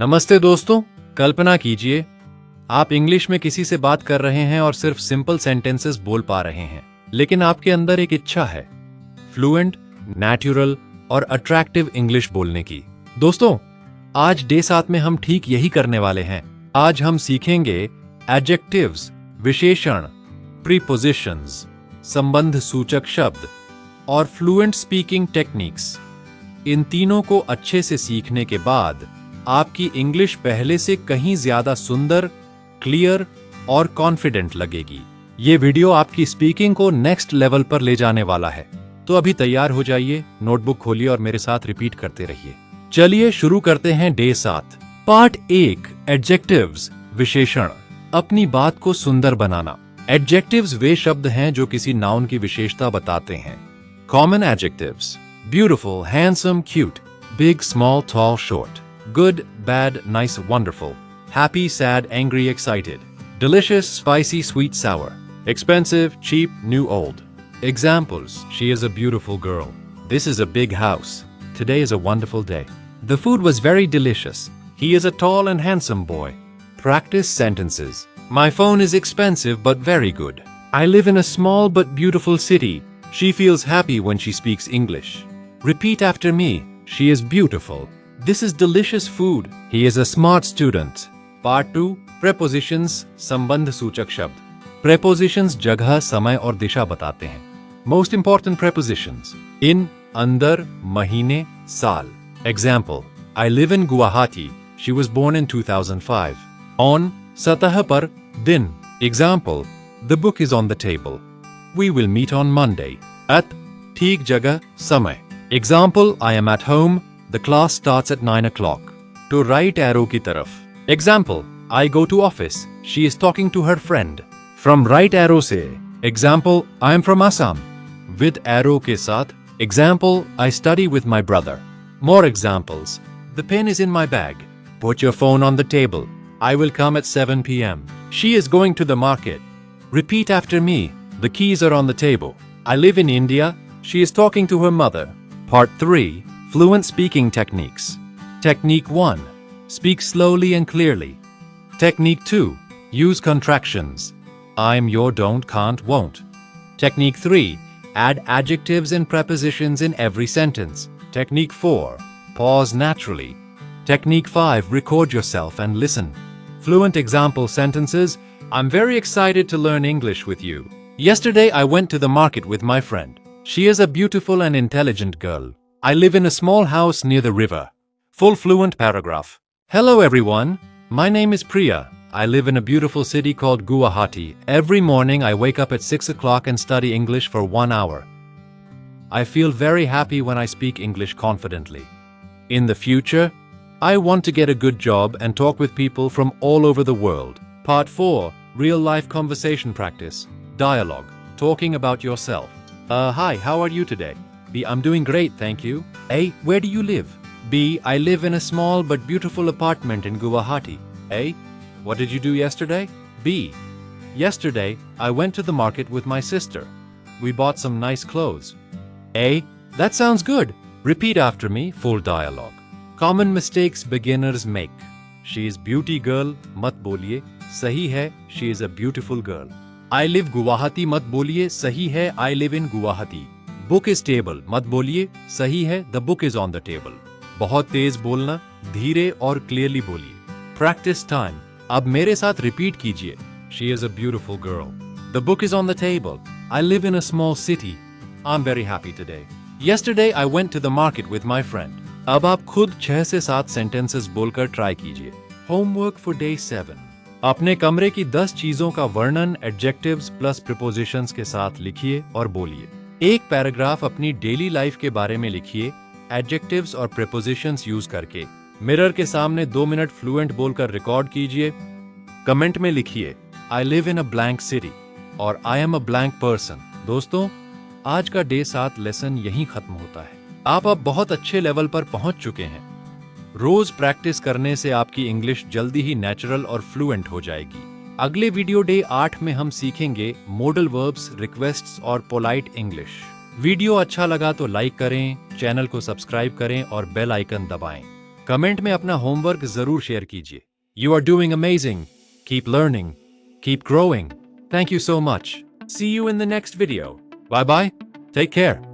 नमस्ते दोस्तों, कल्पना कीजिए आप इंग्लिश में किसी से बात कर रहे हैं और सिर्फ सिंपल सेंटेंसेस बोल पा रहे हैं, लेकिन आपके अंदर एक इच्छा है फ्लुएंट, नेचुरल और अट्रैक्टिव इंग्लिश बोलने की। दोस्तों, आज डे 7 में हम ठीक यही करने वाले हैं। आज हम सीखेंगे एडजेक्टिव्स, विशेषण, प्रीपोजिशंस, संबंध सूचक शब्द और फ्लुएंट स्पीकिंग टेक्निक्स। इन तीनों को अच्छे से सीखने के बाद आपकी इंग्लिश पहले से कहीं ज्यादा सुंदर, क्लियर और कॉन्फिडेंट लगेगी। ये वीडियो आपकी स्पीकिंग को नेक्स्ट लेवल पर ले जाने वाला है। तो अभी तैयार हो जाइए, नोटबुक खोलिए और मेरे साथ रिपीट करते रहिए। चलिए शुरू करते हैं डे 7। पार्ट 1, एडजेक्टिव्स, विशेषण। अपनी बात को सुंदर बनाना। एडजेक्टिव्स वे शब्द हैं जो किसी नाउन की विशेषता बताते हैं। Common adjectives: beautiful, handsome, cute, big, small, tall, short, good, bad, nice, wonderful, happy, sad, angry, excited, delicious, spicy, sweet, sour, expensive, cheap, new, old. Examples: she is a beautiful girl. This is a big house. Today is a wonderful day. The food was very delicious. He is a tall and handsome boy. Practice sentences. My phone is expensive but very good. I live in a small but beautiful city. She feels happy when she speaks English. Repeat after me. She is beautiful. This is delicious food. He is a smart student. Part 2, prepositions, संबंध सूचक शब्द। Prepositions जगह, समय और दिशा बताते हैं। Most important prepositions: in, अंदर, महीने, साल। Example: I live in Guwahati. She was born in 2005. On, सतह पर, दिन। Example: The book is on the table. We will meet on Monday. At, ठीक जगह, समय। Example: I am at home. The class starts at 9 o'clock. To right arrow की तरफ. Example: I go to office. She is talking to her friend. From right arrow से. Example: I am from Assam. With arrow के साथ. Example: I study with my brother. More examples: The pen is in my bag. Put your phone on the table. I will come at 7 p.m. She is going to the market. Repeat after me. The keys are on the table. I live in India. She is talking to her mother. Part 3, Fluent speaking techniques. Technique 1, speak slowly and clearly. Technique 2, use contractions. I'm, your, don't, can't, won't. Technique 3, add adjectives and prepositions in every sentence. Technique 4, pause naturally. Technique 5, record yourself and listen. Fluent example sentences: I'm very excited to learn English with you. Yesterday I went to the market with my friend. She is a beautiful and intelligent girl. I live in a small house near the river. Full fluent paragraph. Hello everyone. My name is Priya. I live in a beautiful city called Guwahati. Every morning I wake up at 6 o'clock and study English for 1 hour. I feel very happy when I speak English confidently. In the future, I want to get a good job and talk with people from all over the world. Part 4, real life conversation practice. Dialogue. Talking about yourself. Hi, how are you today? B. I'm doing great, thank you. A. Where do you live? B. I live in a small but beautiful apartment in Guwahati. A. What did you do yesterday? B. Yesterday, I went to the market with my sister. We bought some nice clothes. A. That sounds good. Repeat after me, full dialogue. Common mistakes beginners make. She is beauty girl, mat boliye. Sahi hai, she is a beautiful girl. I live Guwahati, mat boliye. Sahi hai, I live in Guwahati. Book is table, मत बोलिए, सही है, the book is on the table. बहुत तेज बोलना, धीरे और clearly बोलिए। Practice time. अब मेरे साथ रिपीट कीजिए। She is a beautiful girl. The book is on the table. I live in a small city. I am very happy today. Yesterday I went to the market with my friend. अब आप खुद 6 से 7 sentences बोलकर try कीजिए। Homework for day 7। अपने कमरे की 10 चीजों का वर्णन एडजेक्टिव्स प्लस प्रीपोजिशंस के साथ लिखिए और बोलिए। एक पैराग्राफ अपनी डेली लाइफ के बारे में लिखिए, एडजेक्टिव्स और प्रीपोजिशंस यूज करके। मिरर के सामने 2 मिनट फ्लुएंट बोलकर रिकॉर्ड कीजिए। कमेंट में लिखिए I live in a blank city और I am a blank person. दोस्तों, आज का डे 7 लेसन यहीं खत्म होता है। आप अब बहुत अच्छे लेवल पर पहुंच चुके हैं। रोज प्रैक्टिस करने से आपकी इंग्लिश जल्दी ही नेचुरल और फ्लुएंट हो जाएगी। अगले वीडियो डे 8 में हम सीखेंगे मॉडल वर्ब्स, रिक्वेस्ट्स और पोलाइट इंग्लिश। वीडियो अच्छा लगा तो लाइक करें, चैनल को सब्सक्राइब करें और बेल आइकन दबाएं। कमेंट में अपना होमवर्क जरूर शेयर कीजिए। You are doing amazing, keep learning, keep growing. Thank you so much. See you in the next video. Bye bye, take care.